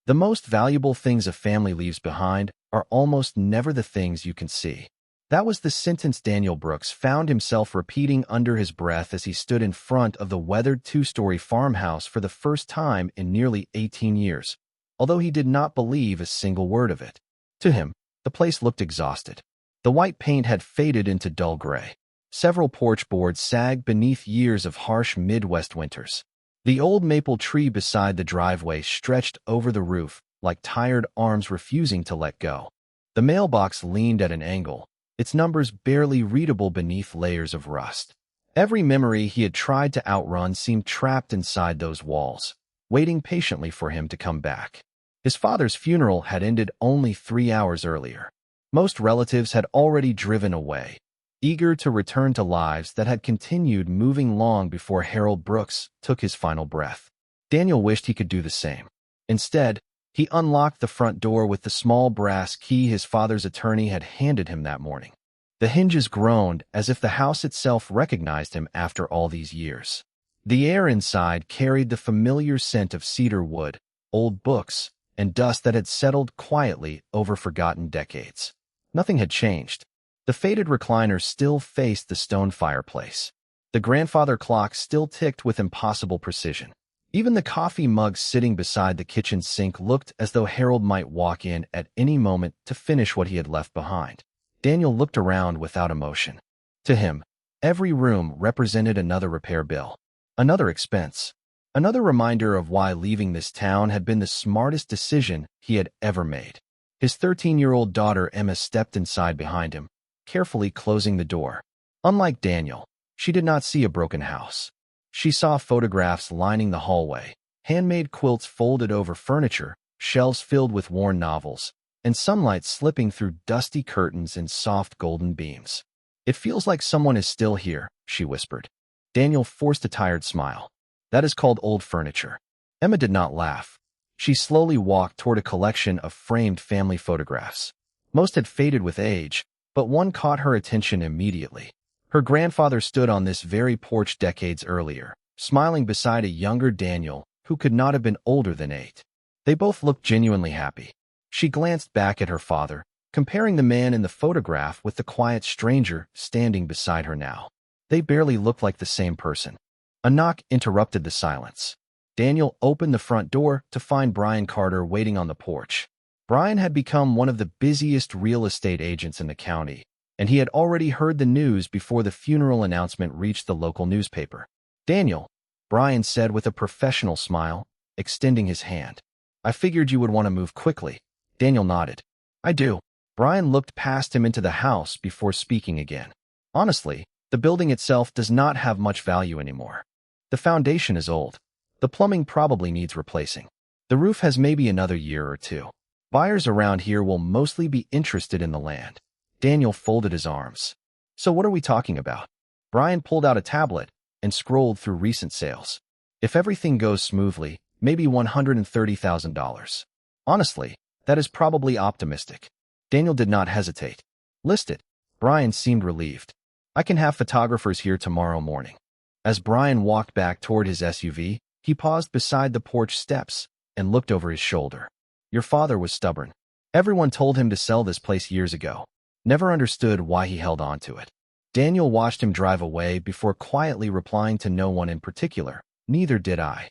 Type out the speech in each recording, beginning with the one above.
The most valuable things a family leaves behind are almost never the things you can see. That was the sentence Daniel Brooks found himself repeating under his breath as he stood in front of the weathered two-story farmhouse for the first time in nearly 18 years, although he did not believe a single word of it. To him, the place looked exhausted. The white paint had faded into dull gray. Several porch boards sagged beneath years of harsh Midwest winters. The old maple tree beside the driveway stretched over the roof like tired arms refusing to let go. The mailbox leaned at an angle, its numbers barely readable beneath layers of rust. Every memory he had tried to outrun seemed trapped inside those walls, waiting patiently for him to come back. His father's funeral had ended only 3 hours earlier. Most relatives had already driven away, eager to return to lives that had continued moving long before Harold Brooks took his final breath. Daniel wished he could do the same. Instead, he unlocked the front door with the small brass key his father's attorney had handed him that morning. The hinges groaned as if the house itself recognized him after all these years. The air inside carried the familiar scent of cedar wood, old books, and dust that had settled quietly over forgotten decades. Nothing had changed. The faded recliner still faced the stone fireplace. The grandfather clock still ticked with impossible precision. Even the coffee mug sitting beside the kitchen sink looked as though Harold might walk in at any moment to finish what he had left behind. Daniel looked around without emotion. To him, every room represented another repair bill, another expense, another reminder of why leaving this town had been the smartest decision he had ever made. His 13-year-old daughter Emma stepped inside behind him, carefully closing the door. Unlike Daniel, she did not see a broken house. She saw photographs lining the hallway, handmade quilts folded over furniture, shelves filled with worn novels, and sunlight slipping through dusty curtains in soft golden beams. "It feels like someone is still here," she whispered. Daniel forced a tired smile. "That is called old furniture." Emma did not laugh. She slowly walked toward a collection of framed family photographs. Most had faded with age, but one caught her attention immediately. Her grandfather stood on this very porch decades earlier, smiling beside a younger Daniel who could not have been older than 8. They both looked genuinely happy. She glanced back at her father, comparing the man in the photograph with the quiet stranger standing beside her now. They barely looked like the same person. A knock interrupted the silence. Daniel opened the front door to find Brian Carter waiting on the porch. Brian had become one of the busiest real estate agents in the county, and he had already heard the news before the funeral announcement reached the local newspaper. "Daniel," Brian said with a professional smile, extending his hand. "I figured you would want to move quickly." Daniel nodded. "I do." Brian looked past him into the house before speaking again. "Honestly, the building itself does not have much value anymore. The foundation is old. The plumbing probably needs replacing. The roof has maybe another year or 2. Buyers around here will mostly be interested in the land." Daniel folded his arms. "So what are we talking about?" Brian pulled out a tablet and scrolled through recent sales. "If everything goes smoothly, maybe $130,000. Honestly, that is probably optimistic." Daniel did not hesitate. "List it." Brian seemed relieved. "I can have photographers here tomorrow morning." As Brian walked back toward his SUV, he paused beside the porch steps and looked over his shoulder. "Your father was stubborn. Everyone told him to sell this place years ago. Never understood why he held on to it." Daniel watched him drive away before quietly replying to no one in particular. "Neither did I."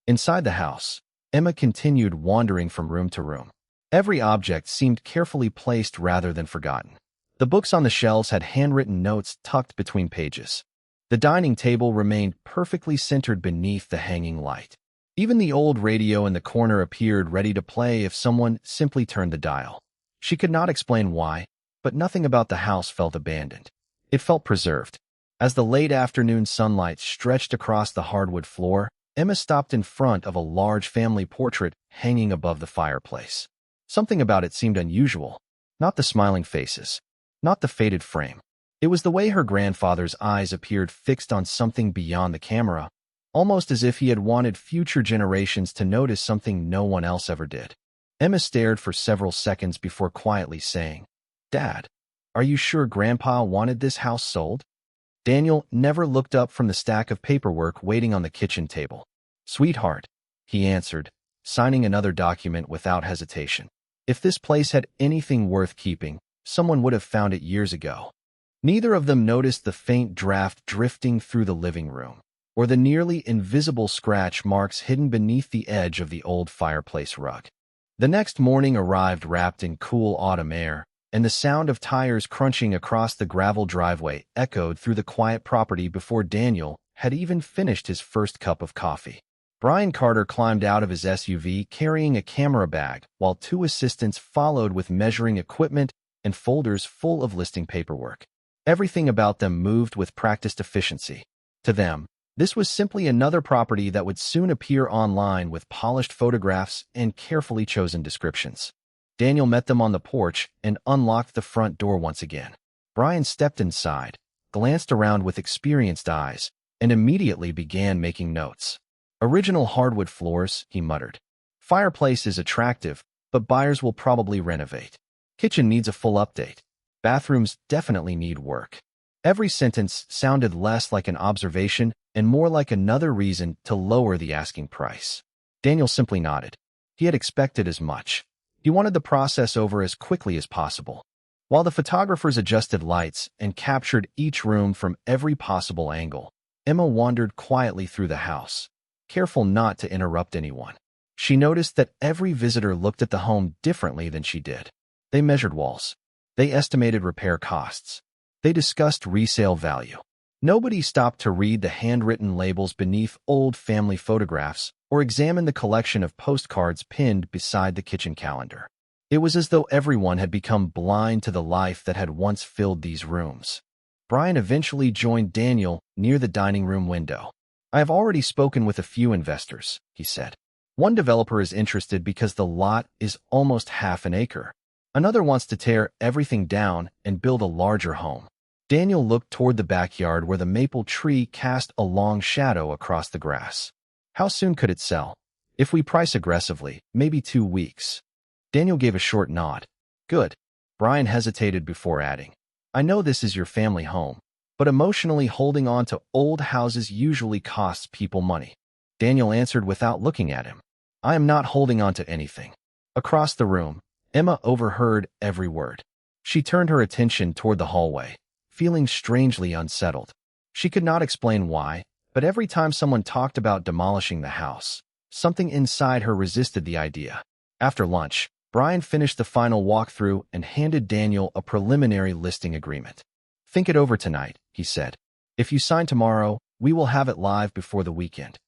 Inside the house, Emma continued wandering from room to room. Every object seemed carefully placed rather than forgotten. The books on the shelves had handwritten notes tucked between pages. The dining table remained perfectly centered beneath the hanging light. Even the old radio in the corner appeared ready to play if someone simply turned the dial. She could not explain why, but nothing about the house felt abandoned. It felt preserved. As the late afternoon sunlight stretched across the hardwood floor, Emma stopped in front of a large family portrait hanging above the fireplace. Something about it seemed unusual. Not the smiling faces, not the faded frame. It was the way her grandfather's eyes appeared fixed on something beyond the camera, almost as if he had wanted future generations to notice something no one else ever did. Emma stared for several seconds before quietly saying, "Dad, are you sure Grandpa wanted this house sold?" Daniel never looked up from the stack of paperwork waiting on the kitchen table. "Sweetheart," he answered, signing another document without hesitation. If this place had anything worth keeping, someone would have found it years ago. Neither of them noticed the faint draft drifting through the living room, or the nearly invisible scratch marks hidden beneath the edge of the old fireplace rug. The next morning arrived wrapped in cool autumn air, and the sound of tires crunching across the gravel driveway echoed through the quiet property before Daniel had even finished his first cup of coffee. Brian Carter climbed out of his SUV carrying a camera bag, while two assistants followed with measuring equipment and folders full of listing paperwork. Everything about them moved with practiced efficiency. To them, this was simply another property that would soon appear online with polished photographs and carefully chosen descriptions. Daniel met them on the porch and unlocked the front door once again. Brian stepped inside, glanced around with experienced eyes, and immediately began making notes. Original hardwood floors, he muttered. Fireplace is attractive, but buyers will probably renovate. Kitchen needs a full update. Bathrooms definitely need work. Every sentence sounded less like an observation and more like another reason to lower the asking price. Daniel simply nodded. He had expected as much. He wanted the process over as quickly as possible. While the photographers adjusted lights and captured each room from every possible angle, Emma wandered quietly through the house, careful not to interrupt anyone. She noticed that every visitor looked at the home differently than she did. They measured walls. They estimated repair costs. They discussed resale value. Nobody stopped to read the handwritten labels beneath old family photographs or examine the collection of postcards pinned beside the kitchen calendar. It was as though everyone had become blind to the life that had once filled these rooms. Brian eventually joined Daniel near the dining room window. I have already spoken with a few investors, he said. One developer is interested because the lot is almost half an acre. Another wants to tear everything down and build a larger home. Daniel looked toward the backyard where the maple tree cast a long shadow across the grass. How soon could it sell? If we price aggressively, maybe 2 weeks. Daniel gave a short nod. Good. Brian hesitated before adding, I know this is your family home, but emotionally holding on to old houses usually costs people money. Daniel answered without looking at him. I am not holding on to anything. Across the room, Emma overheard every word. She turned her attention toward the hallway, feeling strangely unsettled. She could not explain why, but every time someone talked about demolishing the house, something inside her resisted the idea. After lunch, Brian finished the final walkthrough and handed Daniel a preliminary listing agreement. Think it over tonight, he said. If you sign tomorrow, we will have it live before the weekend.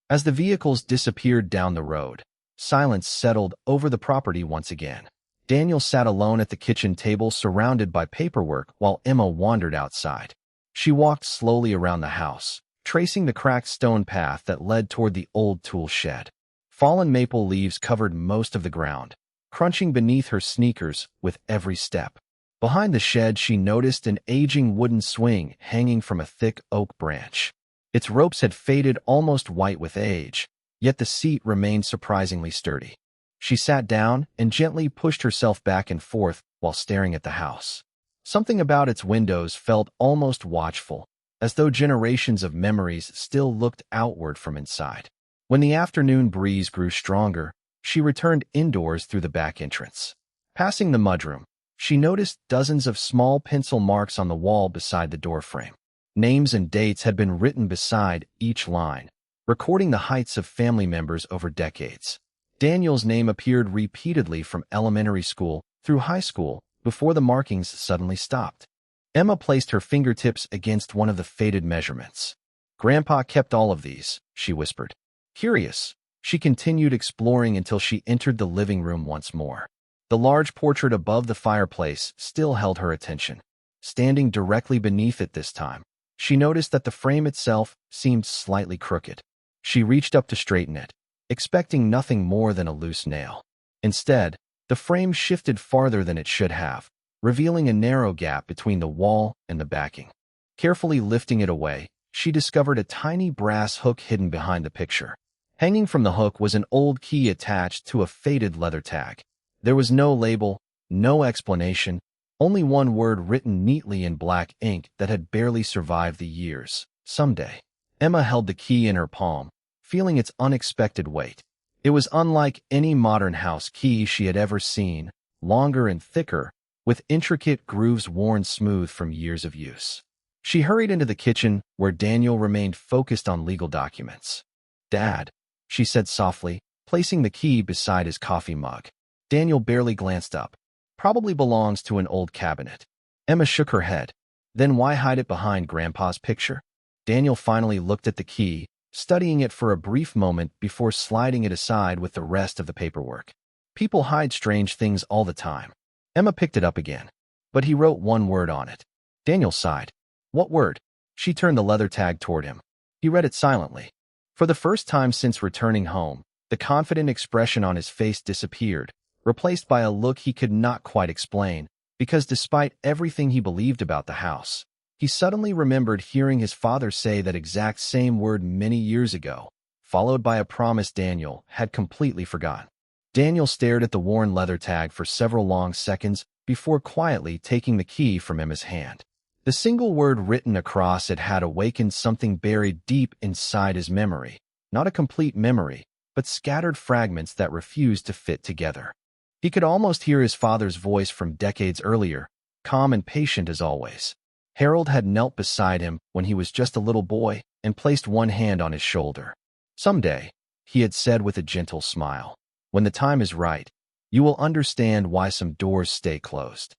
As the vehicles disappeared down the road, silence settled over the property once again. Daniel sat alone at the kitchen table surrounded by paperwork while Emma wandered outside. She walked slowly around the house, tracing the cracked stone path that led toward the old tool shed. Fallen maple leaves covered most of the ground, crunching beneath her sneakers with every step. Behind the shed, she noticed an aging wooden swing hanging from a thick oak branch. Its ropes had faded almost white with age, yet the seat remained surprisingly sturdy. She sat down and gently pushed herself back and forth while staring at the house. Something about its windows felt almost watchful, as though generations of memories still looked outward from inside. When the afternoon breeze grew stronger, she returned indoors through the back entrance. Passing the mudroom, she noticed dozens of small pencil marks on the wall beside the doorframe. Names and dates had been written beside each line, recording the heights of family members over decades. Daniel's name appeared repeatedly from elementary school through high school before the markings suddenly stopped. Emma placed her fingertips against one of the faded measurements. Grandpa kept all of these, she whispered. Curious, she continued exploring until she entered the living room once more. The large portrait above the fireplace still held her attention. Standing directly beneath it this time, she noticed that the frame itself seemed slightly crooked. She reached up to straighten it, expecting nothing more than a loose nail. Instead, the frame shifted farther than it should have, revealing a narrow gap between the wall and the backing. Carefully lifting it away, she discovered a tiny brass hook hidden behind the picture. Hanging from the hook was an old key attached to a faded leather tag. There was no label, no explanation, only one word written neatly in black ink that had barely survived the years. Someday. Emma held the key in her palm, feeling its unexpected weight. It was unlike any modern house key she had ever seen, longer and thicker, with intricate grooves worn smooth from years of use. She hurried into the kitchen, where Daniel remained focused on legal documents. "Dad," she said softly, placing the key beside his coffee mug. Daniel barely glanced up. "Probably belongs to an old cabinet." Emma shook her head. "Then why hide it behind Grandpa's picture?" Daniel finally looked at the key, studying it for a brief moment before sliding it aside with the rest of the paperwork. "People hide strange things all the time." Emma picked it up again. "But he wrote one word on it." Daniel sighed. "What word?" She turned the leather tag toward him. He read it silently. For the first time since returning home, the confident expression on his face disappeared, replaced by a look he could not quite explain, because despite everything he believed about the house, he suddenly remembered hearing his father say that exact same word many years ago, followed by a promise Daniel had completely forgotten. Daniel stared at the worn leather tag for several long seconds before quietly taking the key from Emma's hand. The single word written across it had awakened something buried deep inside his memory, not a complete memory, but scattered fragments that refused to fit together. He could almost hear his father's voice from decades earlier, calm and patient as always. Harold had knelt beside him when he was just a little boy and placed one hand on his shoulder. "Someday," he had said with a gentle smile, "when the time is right, you will understand why some doors stay closed."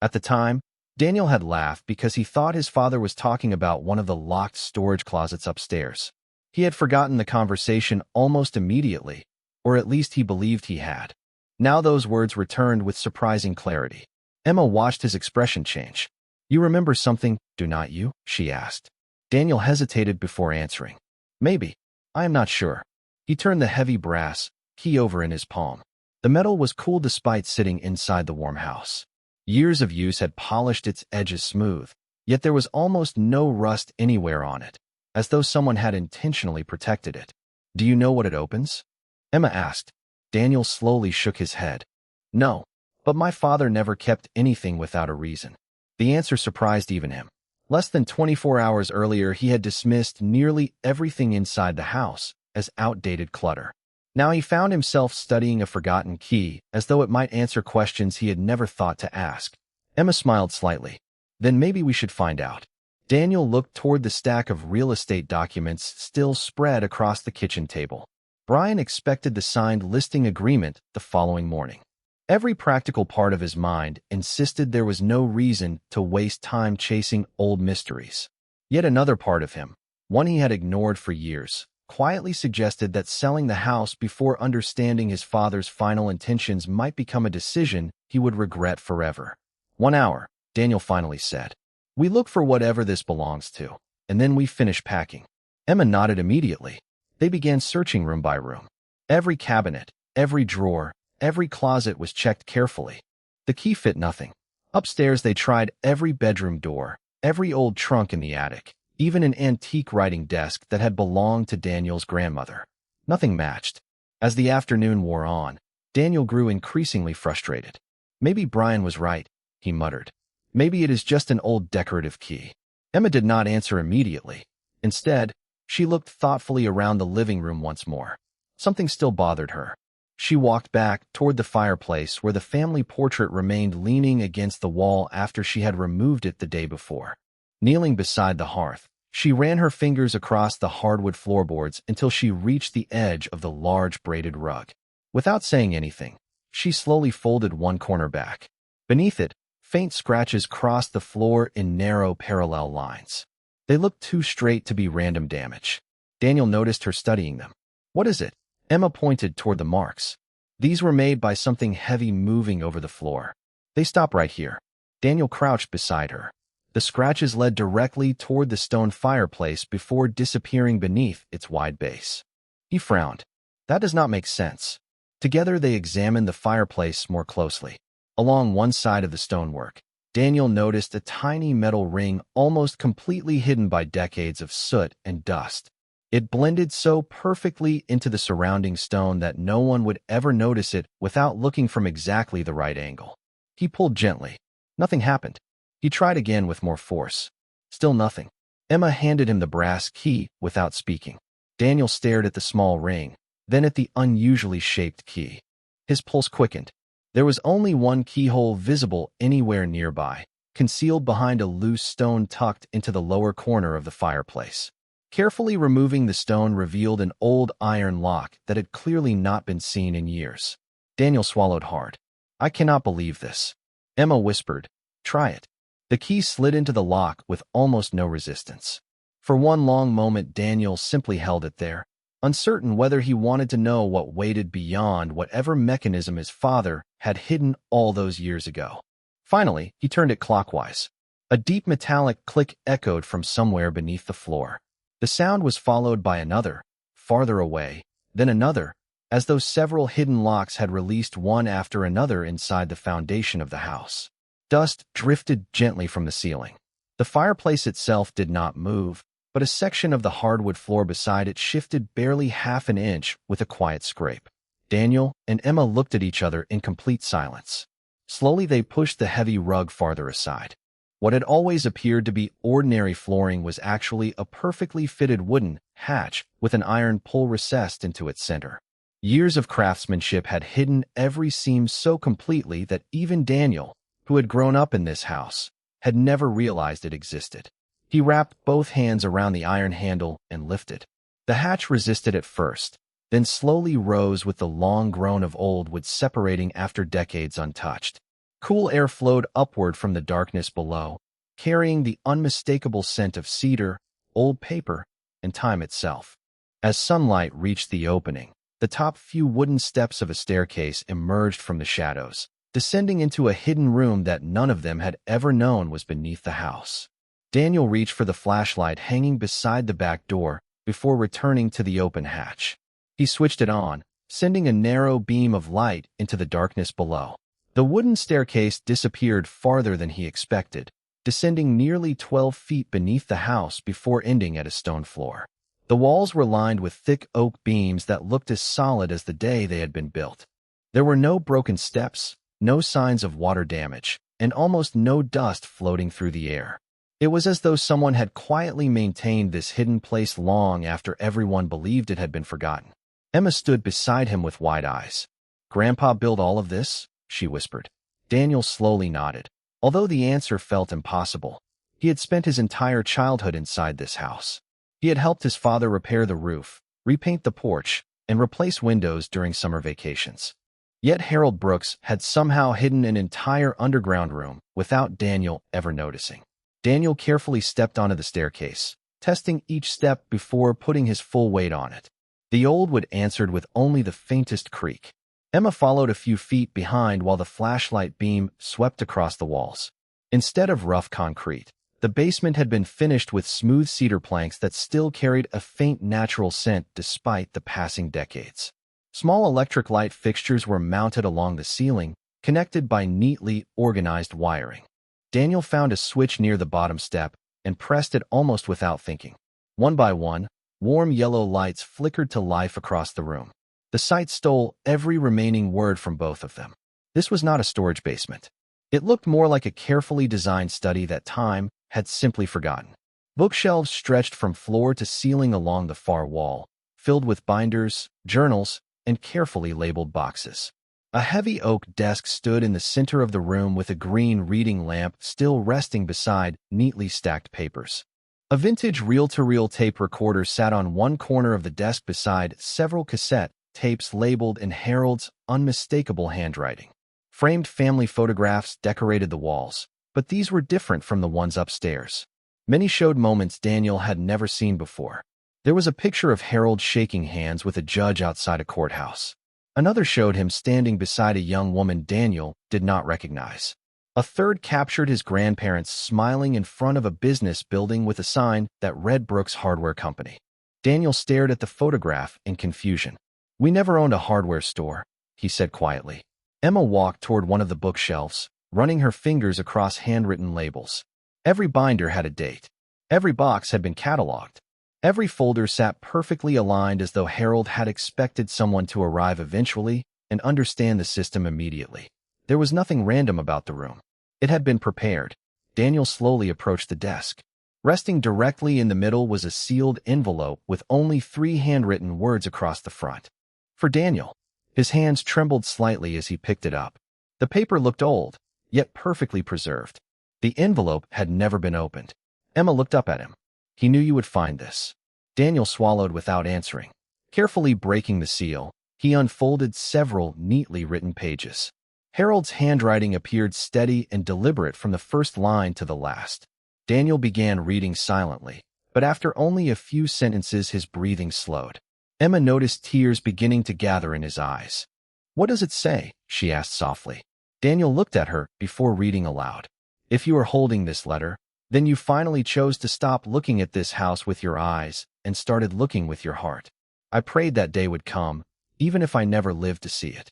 At the time, Daniel had laughed because he thought his father was talking about one of the locked storage closets upstairs. He had forgotten the conversation almost immediately, or at least he believed he had. Now those words returned with surprising clarity. Emma watched his expression change. "You remember something, do not you?" she asked. Daniel hesitated before answering. "Maybe. I am not sure." He turned the heavy brass key over in his palm. The metal was cool despite sitting inside the warm house. Years of use had polished its edges smooth, yet there was almost no rust anywhere on it, as though someone had intentionally protected it. "Do you know what it opens?" Emma asked. Daniel slowly shook his head. "No, but my father never kept anything without a reason." The answer surprised even him. Less than 24 hours earlier, he had dismissed nearly everything inside the house as outdated clutter. Now he found himself studying a forgotten key as though it might answer questions he had never thought to ask. Emma smiled slightly. "Then maybe we should find out." Daniel looked toward the stack of real estate documents still spread across the kitchen table. Brian expected the signed listing agreement the following morning. Every practical part of his mind insisted there was no reason to waste time chasing old mysteries. Yet another part of him, one he had ignored for years, quietly suggested that selling the house before understanding his father's final intentions might become a decision he would regret forever. "1 hour," Daniel finally said. "We look for whatever this belongs to, and then we finish packing." Emma nodded immediately. They began searching room by room. Every cabinet, every drawer, every closet was checked carefully. The key fit nothing. Upstairs they tried every bedroom door, every old trunk in the attic, even an antique writing desk that had belonged to Daniel's grandmother. Nothing matched. As the afternoon wore on, Daniel grew increasingly frustrated. "Maybe Brian was right," he muttered. "Maybe it is just an old decorative key." Emma did not answer immediately. Instead, she looked thoughtfully around the living room once more. Something still bothered her. She walked back toward the fireplace where the family portrait remained leaning against the wall after she had removed it the day before. Kneeling beside the hearth, she ran her fingers across the hardwood floorboards until she reached the edge of the large braided rug. Without saying anything, she slowly folded one corner back. Beneath it, faint scratches crossed the floor in narrow parallel lines. They looked too straight to be random damage. Daniel noticed her studying them. "What is it?" Emma pointed toward the marks. "These were made by something heavy moving over the floor. They stop right here." Daniel crouched beside her. The scratches led directly toward the stone fireplace before disappearing beneath its wide base. He frowned. "That does not make sense." Together they examined the fireplace more closely. Along one side of the stonework, Daniel noticed a tiny metal ring almost completely hidden by decades of soot and dust. It blended so perfectly into the surrounding stone that no one would ever notice it without looking from exactly the right angle. He pulled gently. Nothing happened. He tried again with more force. Still nothing. Emma handed him the brass key without speaking. Daniel stared at the small ring, then at the unusually shaped key. His pulse quickened. There was only one keyhole visible anywhere nearby, concealed behind a loose stone tucked into the lower corner of the fireplace. Carefully removing the stone revealed an old iron lock that had clearly not been seen in years. Daniel swallowed hard. "I cannot believe this," Emma whispered. "Try it." The key slid into the lock with almost no resistance. For one long moment, Daniel simply held it there, uncertain whether he wanted to know what waited beyond whatever mechanism his father had hidden all those years ago. Finally, he turned it clockwise. A deep metallic click echoed from somewhere beneath the floor. The sound was followed by another, farther away, then another, as though several hidden locks had released one after another inside the foundation of the house. Dust drifted gently from the ceiling. The fireplace itself did not move, but a section of the hardwood floor beside it shifted barely half an inch with a quiet scrape. Daniel and Emma looked at each other in complete silence. Slowly they pushed the heavy rug farther aside. What had always appeared to be ordinary flooring was actually a perfectly fitted wooden hatch with an iron pull recessed into its center. Years of craftsmanship had hidden every seam so completely that even Daniel, who had grown up in this house, had never realized it existed. He wrapped both hands around the iron handle and lifted. The hatch resisted at first, then slowly rose with the long groan of old wood separating after decades untouched. Cool air flowed upward from the darkness below, carrying the unmistakable scent of cedar, old paper, and time itself. As sunlight reached the opening, the top few wooden steps of a staircase emerged from the shadows, descending into a hidden room that none of them had ever known was beneath the house. Daniel reached for the flashlight hanging beside the back door before returning to the open hatch. He switched it on, sending a narrow beam of light into the darkness below. The wooden staircase disappeared farther than he expected, descending nearly 12 feet beneath the house before ending at a stone floor. The walls were lined with thick oak beams that looked as solid as the day they had been built. There were no broken steps, no signs of water damage, and almost no dust floating through the air. It was as though someone had quietly maintained this hidden place long after everyone believed it had been forgotten. Emma stood beside him with wide eyes. "Grandpa built all of this?" she whispered. Daniel slowly nodded. Although the answer felt impossible, he had spent his entire childhood inside this house. He had helped his father repair the roof, repaint the porch, and replace windows during summer vacations. Yet Harold Brooks had somehow hidden an entire underground room without Daniel ever noticing. Daniel carefully stepped onto the staircase, testing each step before putting his full weight on it. The old wood answered with only the faintest creak. Emma followed a few feet behind while the flashlight beam swept across the walls. Instead of rough concrete, the basement had been finished with smooth cedar planks that still carried a faint natural scent despite the passing decades. Small electric light fixtures were mounted along the ceiling, connected by neatly organized wiring. Daniel found a switch near the bottom step and pressed it almost without thinking. One by one, warm yellow lights flickered to life across the room. The sight stole every remaining word from both of them. This was not a storage basement. It looked more like a carefully designed study that time had simply forgotten. Bookshelves stretched from floor to ceiling along the far wall, filled with binders, journals, and carefully labeled boxes. A heavy oak desk stood in the center of the room with a green reading lamp still resting beside neatly stacked papers. A vintage reel-to-reel tape recorder sat on one corner of the desk beside several cassette tapes labeled in Harold's unmistakable handwriting. Framed family photographs decorated the walls, but these were different from the ones upstairs. Many showed moments Daniel had never seen before. There was a picture of Harold shaking hands with a judge outside a courthouse. Another showed him standing beside a young woman Daniel did not recognize. A third captured his grandparents smiling in front of a business building with a sign that read Brooks Hardware Company. Daniel stared at the photograph in confusion. "We never owned a hardware store," he said quietly. Emma walked toward one of the bookshelves, running her fingers across handwritten labels. Every binder had a date. Every box had been cataloged. Every folder sat perfectly aligned as though Harold had expected someone to arrive eventually and understand the system immediately. There was nothing random about the room. It had been prepared. Daniel slowly approached the desk. Resting directly in the middle was a sealed envelope with only 3 handwritten words across the front. For Daniel, his hands trembled slightly as he picked it up. The paper looked old, yet perfectly preserved. The envelope had never been opened. Emma looked up at him. He knew you would find this. Daniel swallowed without answering. Carefully breaking the seal, he unfolded several neatly written pages. Harold's handwriting appeared steady and deliberate from the first line to the last. Daniel began reading silently, but after only a few sentences his breathing slowed. Emma noticed tears beginning to gather in his eyes. "What does it say?" she asked softly. Daniel looked at her before reading aloud. "If you are holding this letter, then you finally chose to stop looking at this house with your eyes and started looking with your heart. I prayed that day would come, even if I never lived to see it."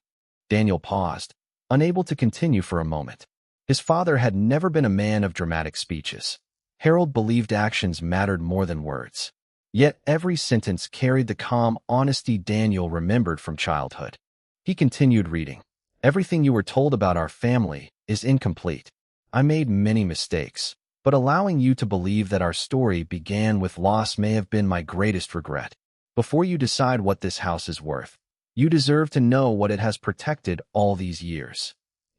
Daniel paused, unable to continue for a moment. His father had never been a man of dramatic speeches. Harold believed actions mattered more than words. Yet every sentence carried the calm honesty Daniel remembered from childhood. He continued reading. "Everything you were told about our family is incomplete. I made many mistakes, but allowing you to believe that our story began with loss may have been my greatest regret. Before you decide what this house is worth, you deserve to know what it has protected all these years."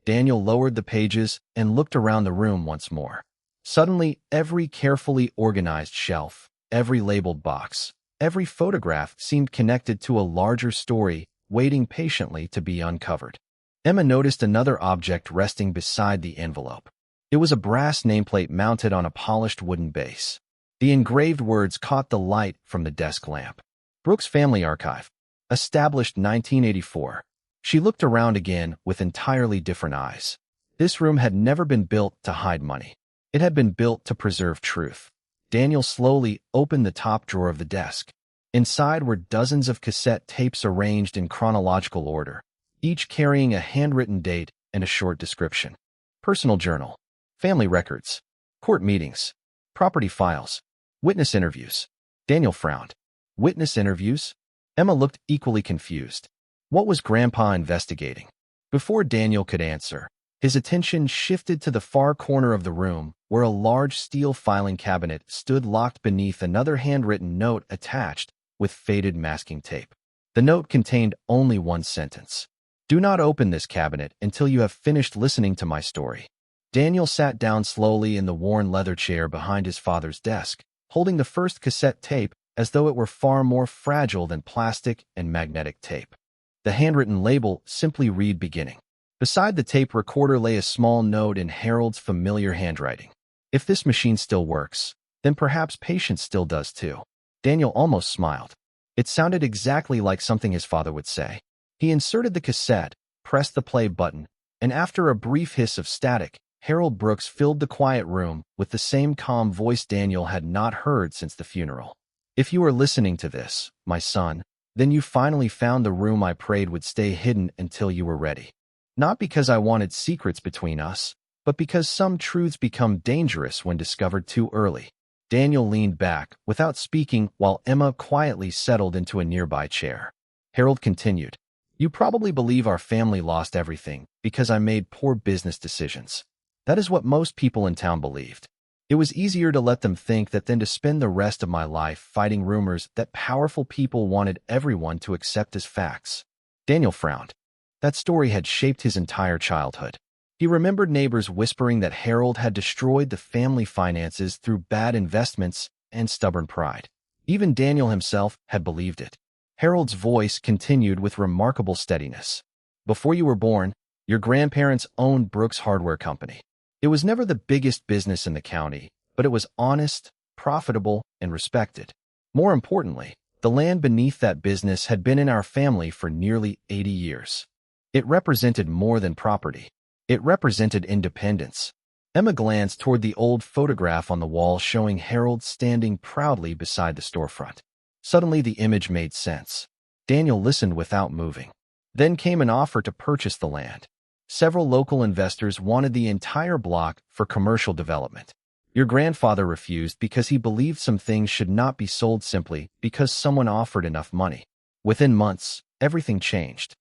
Daniel lowered the pages and looked around the room once more. Suddenly, every carefully organized shelf, every labeled box, every photograph seemed connected to a larger story, waiting patiently to be uncovered. Emma noticed another object resting beside the envelope. It was a brass nameplate mounted on a polished wooden base. The engraved words caught the light from the desk lamp. "Brooks Family Archive. Established 1984. She looked around again with entirely different eyes. This room had never been built to hide money. It had been built to preserve truth. Daniel slowly opened the top drawer of the desk. Inside were dozens of cassette tapes arranged in chronological order, each carrying a handwritten date and a short description. Personal journal, family records, court meetings, property files, witness interviews. Daniel frowned. Witness interviews? Emma looked equally confused. What was Grandpa investigating? Before Daniel could answer, his attention shifted to the far corner of the room, where a large steel filing cabinet stood locked beneath another handwritten note attached with faded masking tape. The note contained only one sentence. "Do not open this cabinet until you have finished listening to my story." Daniel sat down slowly in the worn leather chair behind his father's desk, holding the first cassette tape as though it were far more fragile than plastic and magnetic tape. The handwritten label simply read "Beginning." Beside the tape recorder lay a small note in Harold's familiar handwriting. "If this machine still works, then perhaps patience still does too." Daniel almost smiled. It sounded exactly like something his father would say. He inserted the cassette, pressed the play button, and after a brief hiss of static, Harold Brooks filled the quiet room with the same calm voice Daniel had not heard since the funeral. "If you are listening to this, my son, then you finally found the room I prayed would stay hidden until you were ready. Not because I wanted secrets between us, but because some truths become dangerous when discovered too early." Daniel leaned back, without speaking, while Emma quietly settled into a nearby chair. Harold continued, "You probably believe our family lost everything because I made poor business decisions. That is what most people in town believed. It was easier to let them think that than to spend the rest of my life fighting rumors that powerful people wanted everyone to accept as facts." Daniel frowned. That story had shaped his entire childhood. He remembered neighbors whispering that Harold had destroyed the family finances through bad investments and stubborn pride. Even Daniel himself had believed it. Harold's voice continued with remarkable steadiness. "Before you were born, your grandparents owned Brooks Hardware Company. It was never the biggest business in the county, but it was honest, profitable, and respected. More importantly, the land beneath that business had been in our family for nearly 80 years. It represented more than property. It represented independence." Emma glanced toward the old photograph on the wall showing Harold standing proudly beside the storefront. Suddenly the image made sense. Daniel listened without moving. Then came an offer to purchase the land. Several local investors wanted the entire block for commercial development. Your grandfather refused because he believed some things should not be sold simply because someone offered enough money. Within months, everything changed.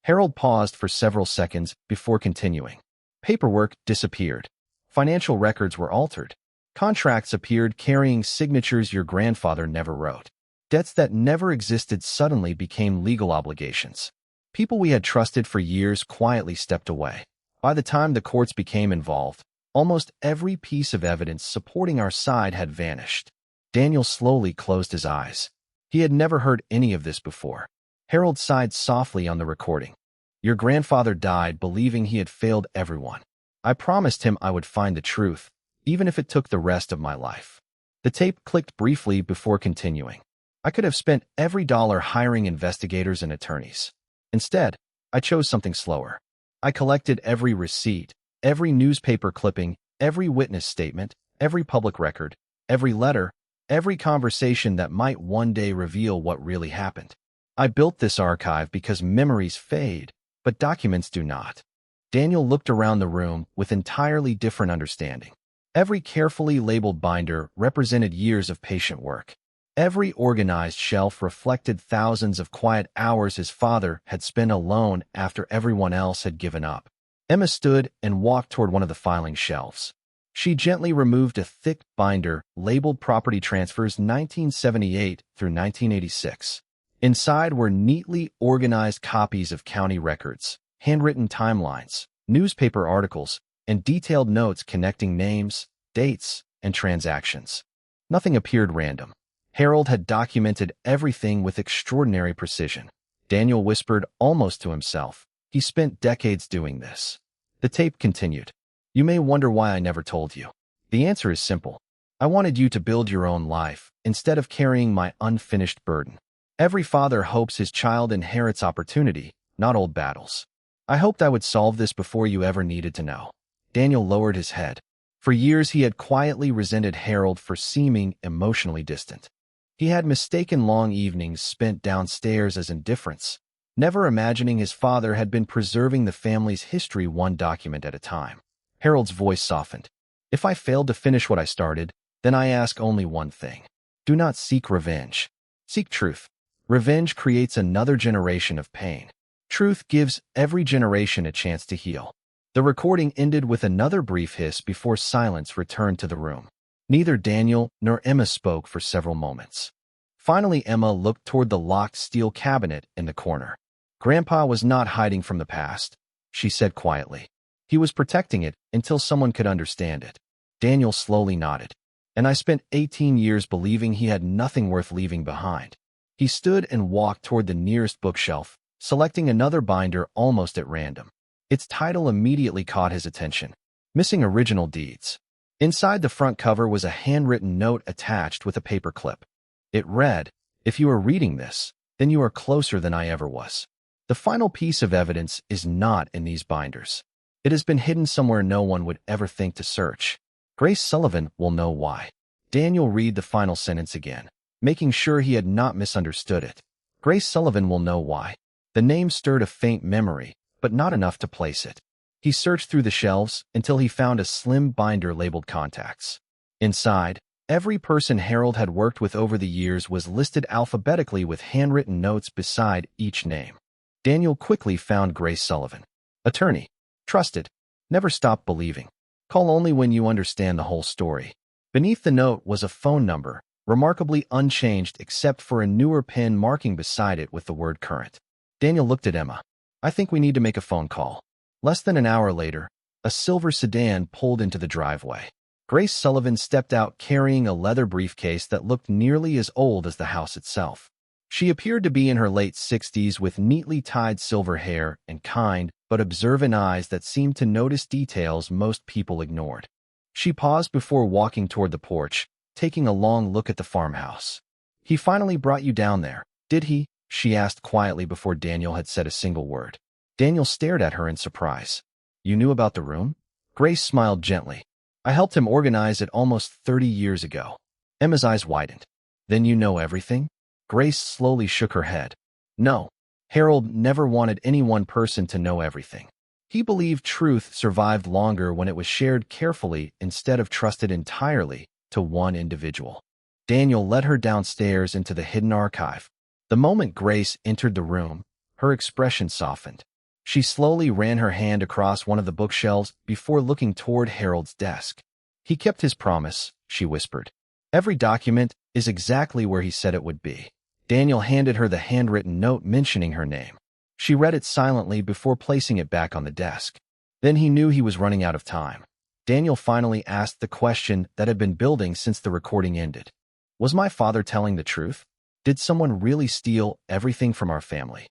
Harold paused for several seconds before continuing. Paperwork disappeared. Financial records were altered. Contracts appeared carrying signatures your grandfather never wrote. Debts that never existed suddenly became legal obligations. People we had trusted for years quietly stepped away. By the time the courts became involved, almost every piece of evidence supporting our side had vanished. Daniel slowly closed his eyes. He had never heard any of this before. Harold sighed softly on the recording. Your grandfather died believing he had failed everyone. I promised him I would find the truth, even if it took the rest of my life. The tape clicked briefly before continuing. I could have spent every dollar hiring investigators and attorneys. Instead, I chose something slower. I collected every receipt, every newspaper clipping, every witness statement, every public record, every letter, every conversation that might one day reveal what really happened. I built this archive because memories fade, but documents do not. Daniel looked around the room with entirely different understanding. Every carefully labeled binder represented years of patient work. Every organized shelf reflected thousands of quiet hours his father had spent alone after everyone else had given up. Emma stood and walked toward one of the filing shelves. She gently removed a thick binder labeled Property Transfers 1978 through 1986. Inside were neatly organized copies of county records, handwritten timelines, newspaper articles, and detailed notes connecting names, dates, and transactions. Nothing appeared random. Harold had documented everything with extraordinary precision. Daniel whispered almost to himself. He spent decades doing this. The tape continued. You may wonder why I never told you. The answer is simple. I wanted you to build your own life instead of carrying my unfinished burden. Every father hopes his child inherits opportunity, not old battles. I hoped I would solve this before you ever needed to know. Daniel lowered his head. For years he had quietly resented Harold for seeming emotionally distant. He had mistaken long evenings spent downstairs as indifference, never imagining his father had been preserving the family's history one document at a time. Harold's voice softened. If I failed to finish what I started, then I ask only one thing. Do not seek revenge. Seek truth. Revenge creates another generation of pain. Truth gives every generation a chance to heal. The recording ended with another brief hiss before silence returned to the room. Neither Daniel nor Emma spoke for several moments. Finally, Emma looked toward the locked steel cabinet in the corner. Grandpa was not hiding from the past, she said quietly. He was protecting it until someone could understand it. Daniel slowly nodded. And I spent 18 years believing he had nothing worth leaving behind. He stood and walked toward the nearest bookshelf, selecting another binder almost at random. Its title immediately caught his attention. Missing Original Deeds. Inside the front cover was a handwritten note attached with a paper clip. It read, If you are reading this, then you are closer than I ever was. The final piece of evidence is not in these binders. It has been hidden somewhere no one would ever think to search. Grace Sullivan will know why. Daniel read the final sentence again, making sure he had not misunderstood it. Grace Sullivan will know why. The name stirred a faint memory, but not enough to place it. He searched through the shelves until he found a slim binder labeled Contacts. Inside, every person Harold had worked with over the years was listed alphabetically with handwritten notes beside each name. Daniel quickly found Grace Sullivan. Attorney. Trusted. Never stop believing. Call only when you understand the whole story. Beneath the note was a phone number, remarkably unchanged except for a newer pin marking beside it with the word current. Daniel looked at Emma. I think we need to make a phone call. Less than an hour later, a silver sedan pulled into the driveway. Grace Sullivan stepped out carrying a leather briefcase that looked nearly as old as the house itself. She appeared to be in her late 60s with neatly tied silver hair and kind but observant eyes that seemed to notice details most people ignored. She paused before walking toward the porch, taking a long look at the farmhouse. He finally brought you down there, did he? She asked quietly before Daniel had said a single word. Daniel stared at her in surprise. You knew about the room? Grace smiled gently. I helped him organize it almost 30 years ago. Emma's eyes widened. Then you know everything? Grace slowly shook her head. No. Harold never wanted any one person to know everything. He believed truth survived longer when it was shared carefully instead of trusted entirely to one individual. Daniel led her downstairs into the hidden archive. The moment Grace entered the room, her expression softened. She slowly ran her hand across one of the bookshelves before looking toward Harold's desk. He kept his promise, she whispered. Every document is exactly where he said it would be. Daniel handed her the handwritten note mentioning her name. She read it silently before placing it back on the desk. Then he knew he was running out of time. Daniel finally asked the question that had been building since the recording ended. Was my father telling the truth? Did someone really steal everything from our family?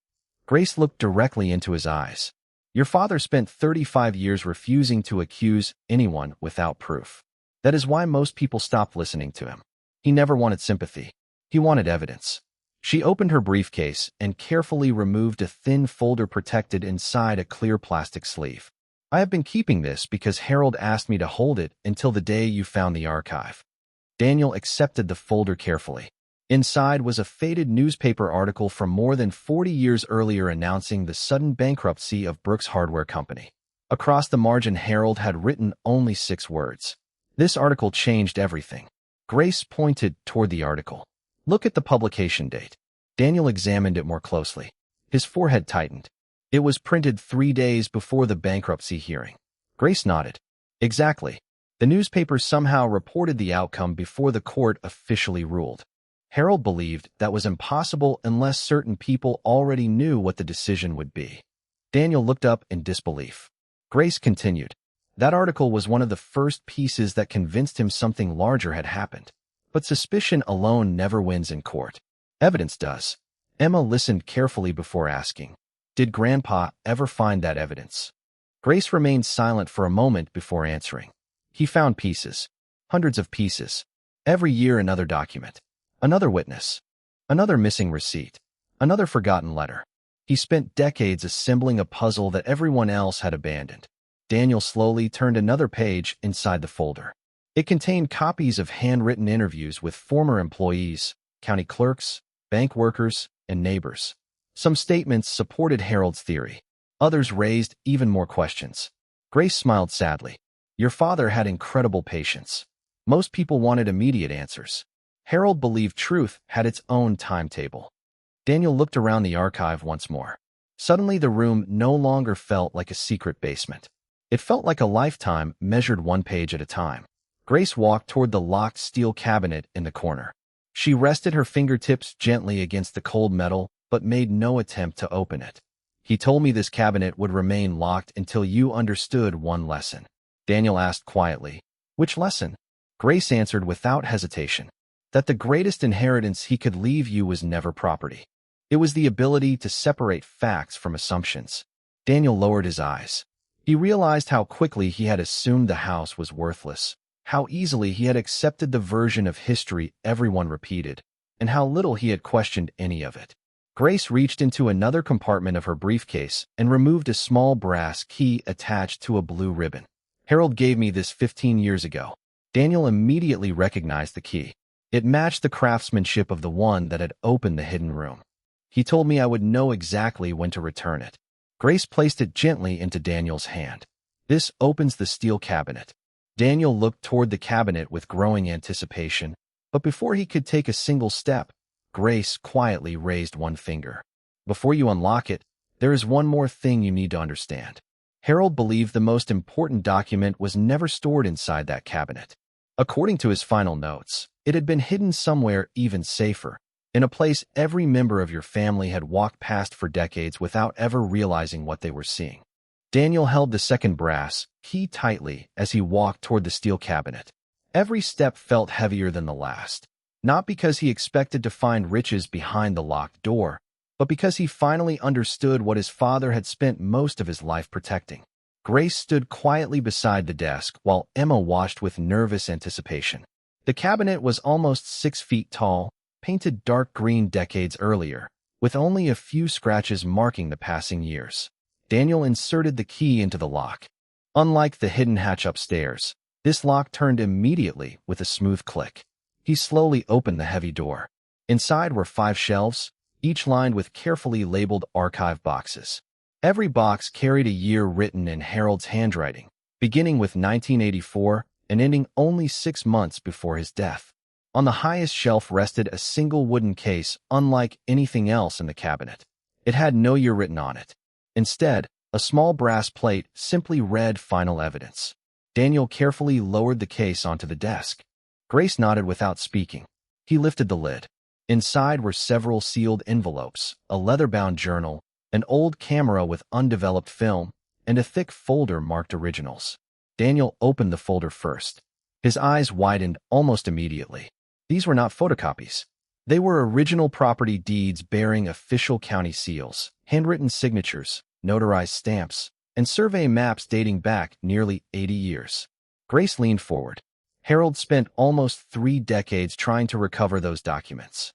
Grace looked directly into his eyes. Your father spent 35 years refusing to accuse anyone without proof. That is why most people stopped listening to him. He never wanted sympathy. He wanted evidence. She opened her briefcase and carefully removed a thin folder protected inside a clear plastic sleeve. I have been keeping this because Harold asked me to hold it until the day you found the archive. Daniel accepted the folder carefully. Inside was a faded newspaper article from more than 40 years earlier announcing the sudden bankruptcy of Brooks Hardware Company. Across the margin, Harold had written only 6 words. This article changed everything. Grace pointed toward the article. Look at the publication date. Daniel examined it more closely. His forehead tightened. It was printed 3 days before the bankruptcy hearing. Grace nodded. Exactly. The newspaper somehow reported the outcome before the court officially ruled. Harold believed that was impossible unless certain people already knew what the decision would be. Daniel looked up in disbelief. Grace continued. That article was one of the first pieces that convinced him something larger had happened. But suspicion alone never wins in court. Evidence does. Emma listened carefully before asking, did Grandpa ever find that evidence? Grace remained silent for a moment before answering. He found pieces. Hundreds of pieces. Every year another document. Another witness. Another missing receipt. Another forgotten letter. He spent decades assembling a puzzle that everyone else had abandoned. Daniel slowly turned another page inside the folder. It contained copies of handwritten interviews with former employees, county clerks, bank workers, and neighbors. Some statements supported Harold's theory. Others raised even more questions. Grace smiled sadly. Your father had incredible patience. Most people wanted immediate answers. Harold believed truth had its own timetable. Daniel looked around the archive once more. Suddenly the room no longer felt like a secret basement. It felt like a lifetime measured one page at a time. Grace walked toward the locked steel cabinet in the corner. She rested her fingertips gently against the cold metal, but made no attempt to open it. He told me this cabinet would remain locked until you understood one lesson. Daniel asked quietly, which lesson? Grace answered without hesitation, that the greatest inheritance he could leave you was never property. It was the ability to separate facts from assumptions. Daniel lowered his eyes. He realized how quickly he had assumed the house was worthless, how easily he had accepted the version of history everyone repeated, and how little he had questioned any of it. Grace reached into another compartment of her briefcase and removed a small brass key attached to a blue ribbon. Harold gave me this 15 years ago. Daniel immediately recognized the key. It matched the craftsmanship of the one that had opened the hidden room. He told me I would know exactly when to return it. Grace placed it gently into Daniel's hand. This opens the steel cabinet. Daniel looked toward the cabinet with growing anticipation, but before he could take a single step, Grace quietly raised one finger. Before you unlock it, there is one more thing you need to understand. Harold believed the most important document was never stored inside that cabinet. According to his final notes, it had been hidden somewhere even safer, in a place every member of your family had walked past for decades without ever realizing what they were seeing. Daniel held the second brass key tightly as he walked toward the steel cabinet. Every step felt heavier than the last, not because he expected to find riches behind the locked door, but because he finally understood what his father had spent most of his life protecting. Grace stood quietly beside the desk while Emma watched with nervous anticipation. The cabinet was almost 6 feet tall, painted dark green decades earlier, with only a few scratches marking the passing years. Daniel inserted the key into the lock. Unlike the hidden hatch upstairs, this lock turned immediately with a smooth click. He slowly opened the heavy door. Inside were 5 shelves, each lined with carefully labeled archive boxes. Every box carried a year written in Harold's handwriting, beginning with 1984 and ending only 6 months before his death. On the highest shelf rested a single wooden case unlike anything else in the cabinet. It had no year written on it. Instead, a small brass plate simply read final evidence. Daniel carefully lowered the case onto the desk. Grace nodded without speaking. He lifted the lid. Inside were several sealed envelopes, a leather-bound journal, an old camera with undeveloped film, and a thick folder marked originals. Daniel opened the folder first. His eyes widened almost immediately. These were not photocopies. They were original property deeds bearing official county seals, handwritten signatures, notarized stamps, and survey maps dating back nearly 80 years. Grace leaned forward. Harold spent almost 3 decades trying to recover those documents.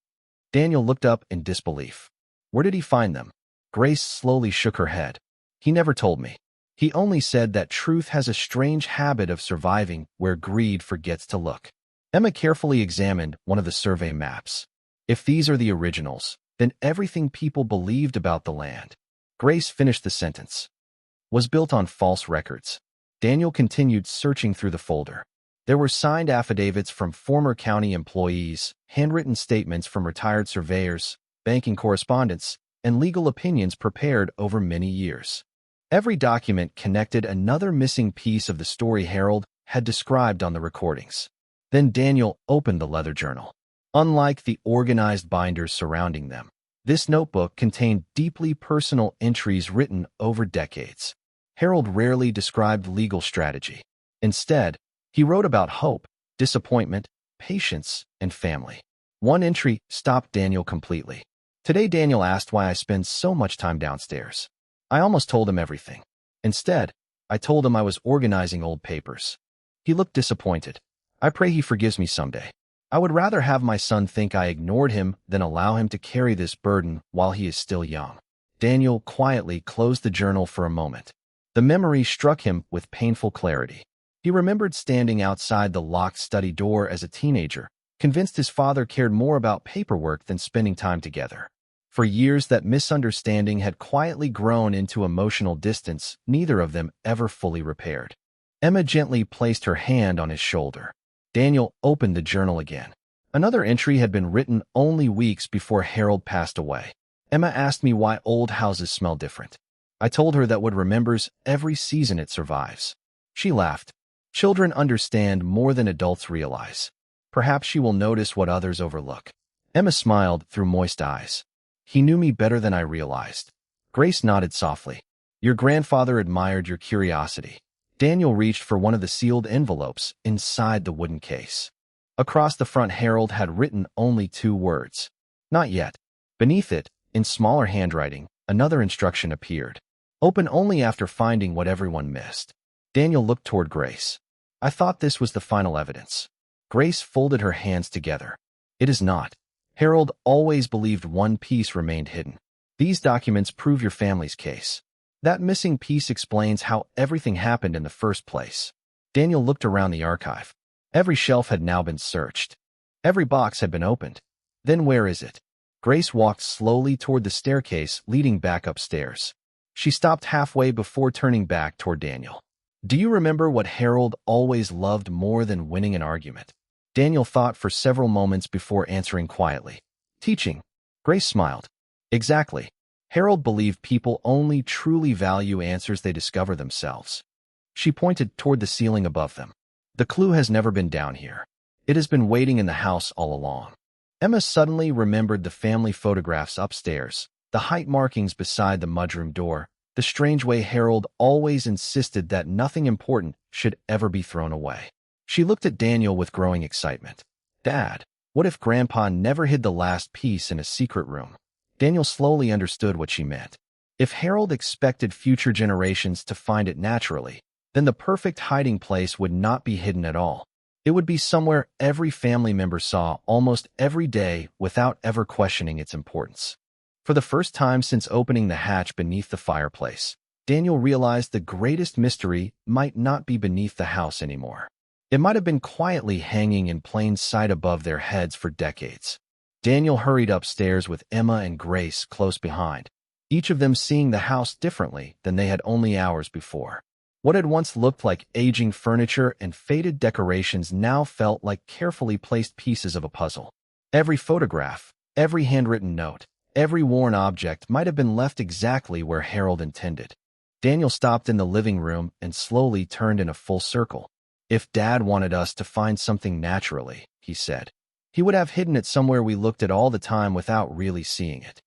Daniel looked up in disbelief. Where did he find them? Grace slowly shook her head. He never told me. He only said that truth has a strange habit of surviving where greed forgets to look. Emma carefully examined one of the survey maps. If these are the originals, then everything people believed about the land, Grace finished the sentence, was built on false records. Daniel continued searching through the folder. There were signed affidavits from former county employees, handwritten statements from retired surveyors, banking correspondence, and legal opinions prepared over many years. Every document connected another missing piece of the story Harold had described on the recordings. Then Daniel opened the leather journal. Unlike the organized binders surrounding them, this notebook contained deeply personal entries written over decades. Harold rarely described legal strategy. Instead, he wrote about hope, disappointment, patience, and family. One entry stopped Daniel completely. Today Daniel asked why I spend so much time downstairs. I almost told him everything. Instead, I told him I was organizing old papers. He looked disappointed. I pray he forgives me someday. I would rather have my son think I ignored him than allow him to carry this burden while he is still young. Daniel quietly closed the journal for a moment. The memory struck him with painful clarity. He remembered standing outside the locked study door as a teenager, convinced his father cared more about paperwork than spending time together. For years, that misunderstanding had quietly grown into emotional distance neither of them ever fully repaired. Emma gently placed her hand on his shoulder. Daniel opened the journal again. Another entry had been written only weeks before Harold passed away. Emma asked me why old houses smell different. I told her that Wood remembers every season it survives. She laughed. Children understand more than adults realize. Perhaps she will notice what others overlook. Emma smiled through moist eyes. He knew me better than I realized. Grace nodded softly. Your grandfather admired your curiosity. Daniel reached for one of the sealed envelopes inside the wooden case. Across the front, Harold had written only 2 words. Not yet. Beneath it, in smaller handwriting, another instruction appeared. Open only after finding what everyone missed. Daniel looked toward Grace. I thought this was the final evidence. Grace folded her hands together. It is not. Harold always believed one piece remained hidden. These documents prove your family's case. That missing piece explains how everything happened in the first place. Daniel looked around the archive. Every shelf had now been searched. Every box had been opened. Then where is it? Grace walked slowly toward the staircase leading back upstairs. She stopped halfway before turning back toward Daniel. Do you remember what Harold always loved more than winning an argument? Daniel thought for several moments before answering quietly. Teaching. Grace smiled. Exactly. Harold believed people only truly value answers they discover themselves. She pointed toward the ceiling above them. The clue has never been down here. It has been waiting in the house all along. Emma suddenly remembered the family photographs upstairs, the height markings beside the mudroom door, the strange way Harold always insisted that nothing important should ever be thrown away. She looked at Daniel with growing excitement. Dad, what if Grandpa never hid the last piece in a secret room? Daniel slowly understood what she meant. If Harold expected future generations to find it naturally, then the perfect hiding place would not be hidden at all. It would be somewhere every family member saw almost every day without ever questioning its importance. For the first time since opening the hatch beneath the fireplace, Daniel realized the greatest mystery might not be beneath the house anymore. It might have been quietly hanging in plain sight above their heads for decades. Daniel hurried upstairs with Emma and Grace close behind, each of them seeing the house differently than they had only hours before. What had once looked like aging furniture and faded decorations now felt like carefully placed pieces of a puzzle. Every photograph, every handwritten note, every worn object might have been left exactly where Harold intended. Daniel stopped in the living room and slowly turned in a full circle. If Dad wanted us to find something naturally, he said, He would have hidden it somewhere we looked at all the time without really seeing it.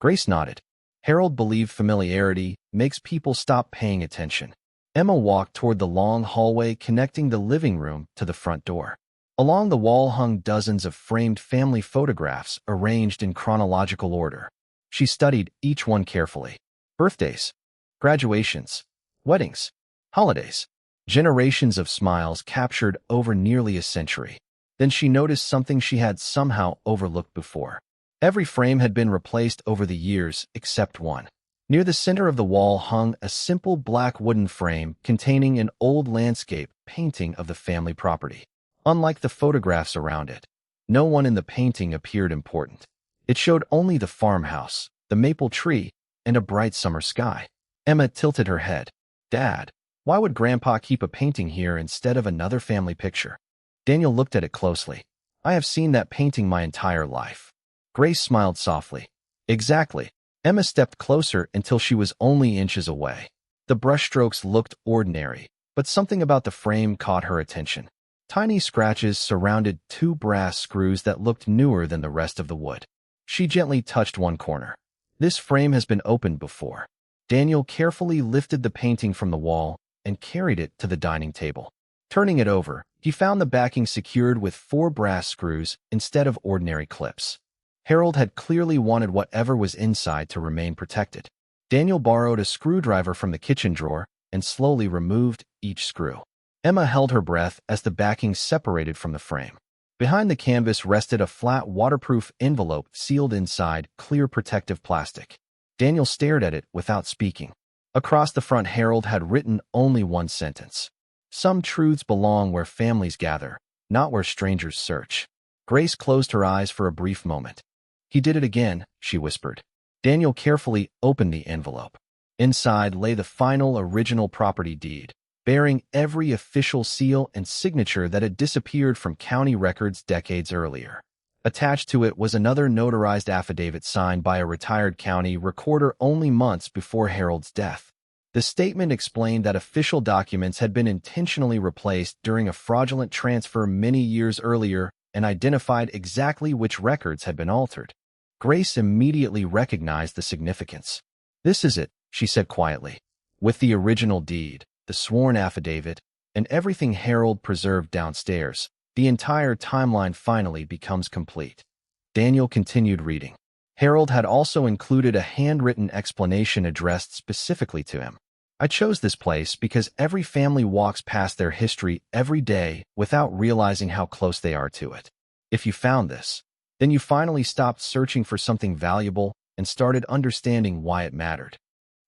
Grace nodded. Harold believed familiarity makes people stop paying attention. Emma walked toward the long hallway connecting the living room to the front door. Along the wall hung dozens of framed family photographs arranged in chronological order. She studied each one carefully. Birthdays, graduations, weddings, holidays. Generations of smiles captured over nearly a century. Then she noticed something she had somehow overlooked before. Every frame had been replaced over the years except one. Near the center of the wall hung a simple black wooden frame containing an old landscape painting of the family property. Unlike the photographs around it, no one in the painting appeared important. It showed only the farmhouse, the maple tree, and a bright summer sky. Emma tilted her head. Dad, why would Grandpa keep a painting here instead of another family picture? Daniel looked at it closely. I have seen that painting my entire life. Grace smiled softly. Exactly. Emma stepped closer until she was only inches away. The brushstrokes looked ordinary, but something about the frame caught her attention. Tiny scratches surrounded two brass screws that looked newer than the rest of the wood. She gently touched one corner. This frame has been opened before. Daniel carefully lifted the painting from the wall and carried it to the dining table. Turning it over, he found the backing secured with 4 brass screws instead of ordinary clips. Harold had clearly wanted whatever was inside to remain protected. Daniel borrowed a screwdriver from the kitchen drawer and slowly removed each screw. Emma held her breath as the backing separated from the frame. Behind the canvas rested a flat waterproof envelope sealed inside clear protective plastic. Daniel stared at it without speaking. Across the front, Harold had written only one sentence. Some truths belong where families gather, not where strangers search. Grace closed her eyes for a brief moment. He did it again, she whispered. Daniel carefully opened the envelope. Inside lay the final original property deed, bearing every official seal and signature that had disappeared from county records decades earlier. Attached to it was another notarized affidavit signed by a retired county recorder only months before Harold's death. The statement explained that official documents had been intentionally replaced during a fraudulent transfer many years earlier and identified exactly which records had been altered. Grace immediately recognized the significance. This is it, she said quietly. With the original deed, the sworn affidavit, and everything Harold preserved downstairs, the entire timeline finally becomes complete. Daniel continued reading. Harold had also included a handwritten explanation addressed specifically to him. I chose this place because every family walks past their history every day without realizing how close they are to it. If you found this, then you finally stopped searching for something valuable and started understanding why it mattered.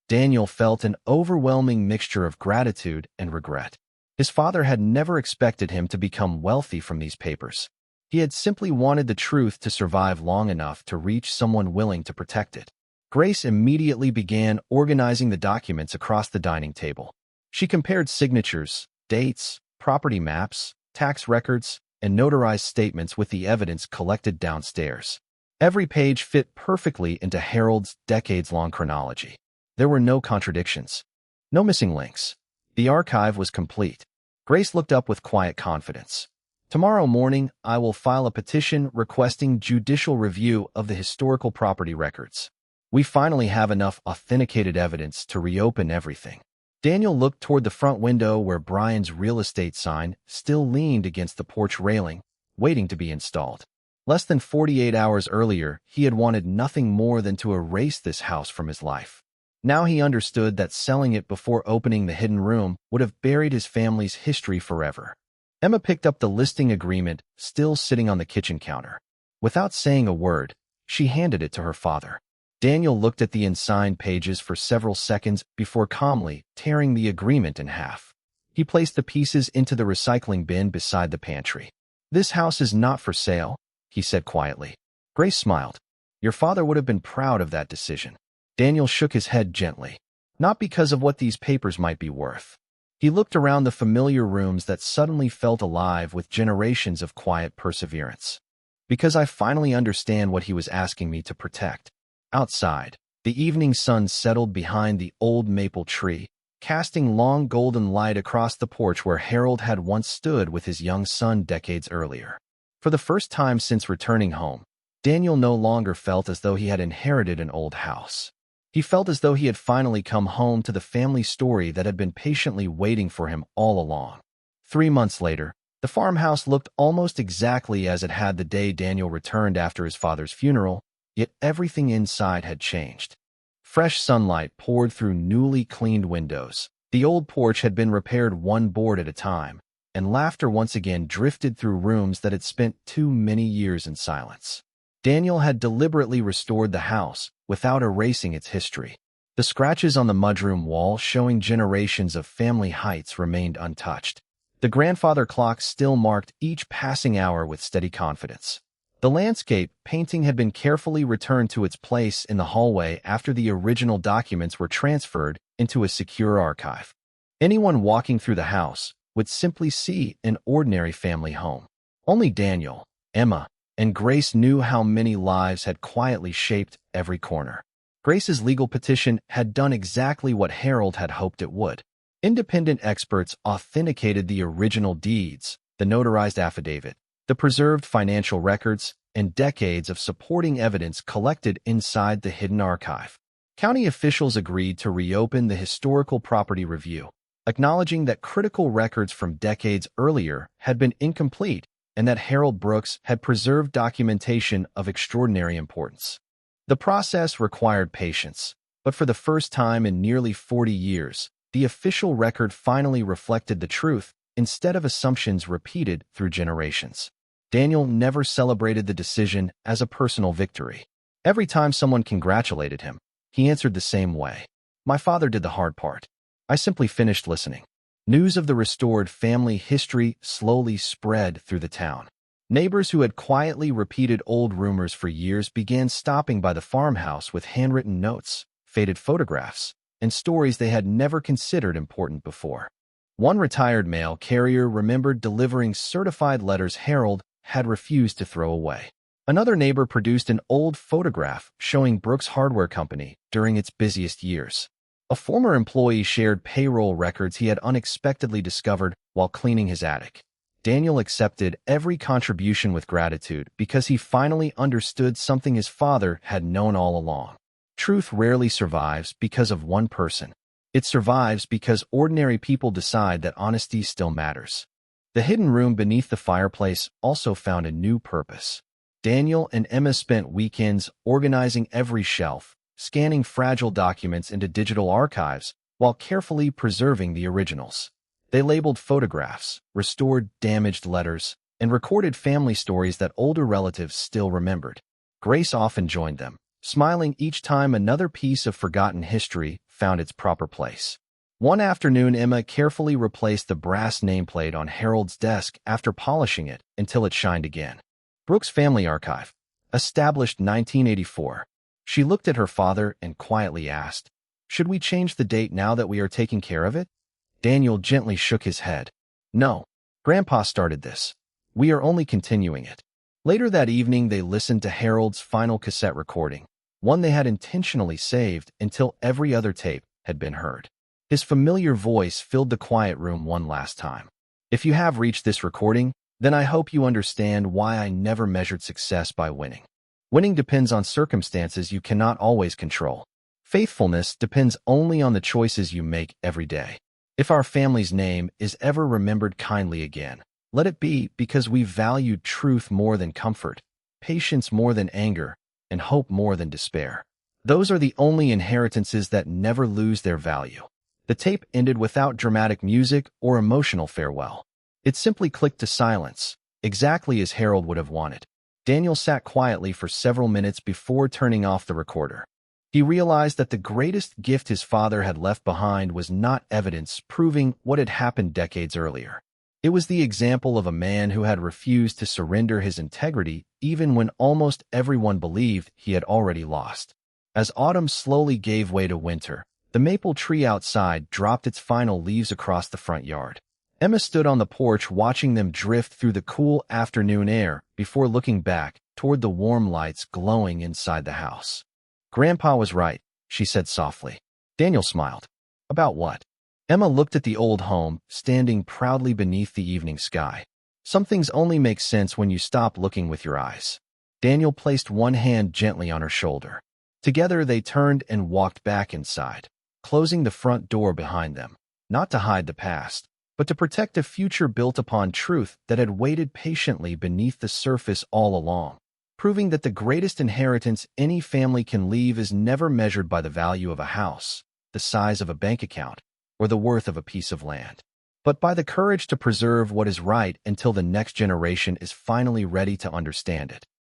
Daniel felt an overwhelming mixture of gratitude and regret. His father had never expected him to become wealthy from these papers. He had simply wanted the truth to survive long enough to reach someone willing to protect it. Grace immediately began organizing the documents across the dining table. She compared signatures, dates, property maps, tax records, and notarized statements with the evidence collected downstairs. Every page fit perfectly into Harold's decades-long chronology. There were no contradictions, no missing links. The archive was complete. Grace looked up with quiet confidence. Tomorrow morning, I will file a petition requesting judicial review of the historical property records. We finally have enough authenticated evidence to reopen everything. Daniel looked toward the front window where Brian's real estate sign still leaned against the porch railing, waiting to be installed. Less than 48 hours earlier, he had wanted nothing more than to erase this house from his life. Now he understood that selling it before opening the hidden room would have buried his family's history forever. Emma picked up the listing agreement still sitting on the kitchen counter. Without saying a word, she handed it to her father. Daniel looked at the unsigned pages for several seconds before calmly tearing the agreement in half. He placed the pieces into the recycling bin beside the pantry. This house is not for sale, he said quietly. Grace smiled. Your father would have been proud of that decision. Daniel shook his head gently. Not because of what these papers might be worth. He looked around the familiar rooms that suddenly felt alive with generations of quiet perseverance. Because I finally understand what he was asking me to protect. Outside, the evening sun settled behind the old maple tree, casting long golden light across the porch where Harold had once stood with his young son decades earlier. For the first time since returning home, Daniel no longer felt as though he had inherited an old house. He felt as though he had finally come home to the family story that had been patiently waiting for him all along. 3 months later, the farmhouse looked almost exactly as it had the day Daniel returned after his father's funeral, yet everything inside had changed. Fresh sunlight poured through newly cleaned windows. The old porch had been repaired one board at a time, and laughter once again drifted through rooms that had spent too many years in silence. Daniel had deliberately restored the house without erasing its history. The scratches on the mudroom wall showing generations of family heights remained untouched. The grandfather clock still marked each passing hour with steady confidence. The landscape painting had been carefully returned to its place in the hallway after the original documents were transferred into a secure archive. Anyone walking through the house would simply see an ordinary family home. Only Daniel, Emma, and Grace knew how many lives had quietly shaped every corner. Grace's legal petition had done exactly what Harold had hoped it would. Independent experts authenticated the original deeds, the notarized affidavit, the preserved financial records, and decades of supporting evidence collected inside the hidden archive. County officials agreed to reopen the historical property review, acknowledging that critical records from decades earlier had been incomplete and that Harold Brooks had preserved documentation of extraordinary importance. The process required patience, but for the first time in nearly 40 years, the official record finally reflected the truth instead of assumptions repeated through generations. Daniel never celebrated the decision as a personal victory. Every time someone congratulated him, he answered the same way. "My father did the hard part. I simply finished listening." News of the restored family history slowly spread through the town. Neighbors who had quietly repeated old rumors for years began stopping by the farmhouse with handwritten notes, faded photographs, and stories they had never considered important before. One retired mail carrier remembered delivering certified letters Harold had refused to throw away. Another neighbor produced an old photograph showing Brooks Hardware Company during its busiest years. A former employee shared payroll records he had unexpectedly discovered while cleaning his attic. Daniel accepted every contribution with gratitude because he finally understood something his father had known all along. Truth rarely survives because of one person. It survives because ordinary people decide that honesty still matters. The hidden room beneath the fireplace also found a new purpose. Daniel and Emma spent weekends organizing every shelf, scanning fragile documents into digital archives while carefully preserving the originals. They labeled photographs, restored damaged letters, and recorded family stories that older relatives still remembered. Grace often joined them, smiling each time another piece of forgotten history found its proper place. One afternoon, Emma carefully replaced the brass nameplate on Harold's desk after polishing it until it shined again. Brooks Family Archive, established 1984. She looked at her father and quietly asked, "Should we change the date now that we are taking care of it?" Daniel gently shook his head. "No. Grandpa started this. We are only continuing it." Later that evening, they listened to Harold's final cassette recording, one they had intentionally saved until every other tape had been heard. His familiar voice filled the quiet room one last time. "If you have reached this recording, then I hope you understand why I never measured success by winning. Winning depends on circumstances you cannot always control. Faithfulness depends only on the choices you make every day. If our family's name is ever remembered kindly again, let it be because we valued truth more than comfort, patience more than anger, and hope more than despair. Those are the only inheritances that never lose their value." The tape ended without dramatic music or emotional farewell. It simply clicked to silence, exactly as Harold would have wanted. Daniel sat quietly for several minutes before turning off the recorder. He realized that the greatest gift his father had left behind was not evidence proving what had happened decades earlier. It was the example of a man who had refused to surrender his integrity even when almost everyone believed he had already lost. As autumn slowly gave way to winter, the maple tree outside dropped its final leaves across the front yard. Emma stood on the porch watching them drift through the cool afternoon air before looking back toward the warm lights glowing inside the house. "Grandpa was right," she said softly. Daniel smiled. "About what?" Emma looked at the old home, standing proudly beneath the evening sky. Some things only make sense when you stop looking with your eyes. Daniel placed one hand gently on her shoulder. Together they turned and walked back inside, closing the front door behind them, not to hide the past, but to protect a future built upon truth that had waited patiently beneath the surface all along, proving that the greatest inheritance any family can leave is never measured by the value of a house, the size of a bank account, or the worth of a piece of land, but by the courage to preserve what is right until the next generation is finally ready to understand it.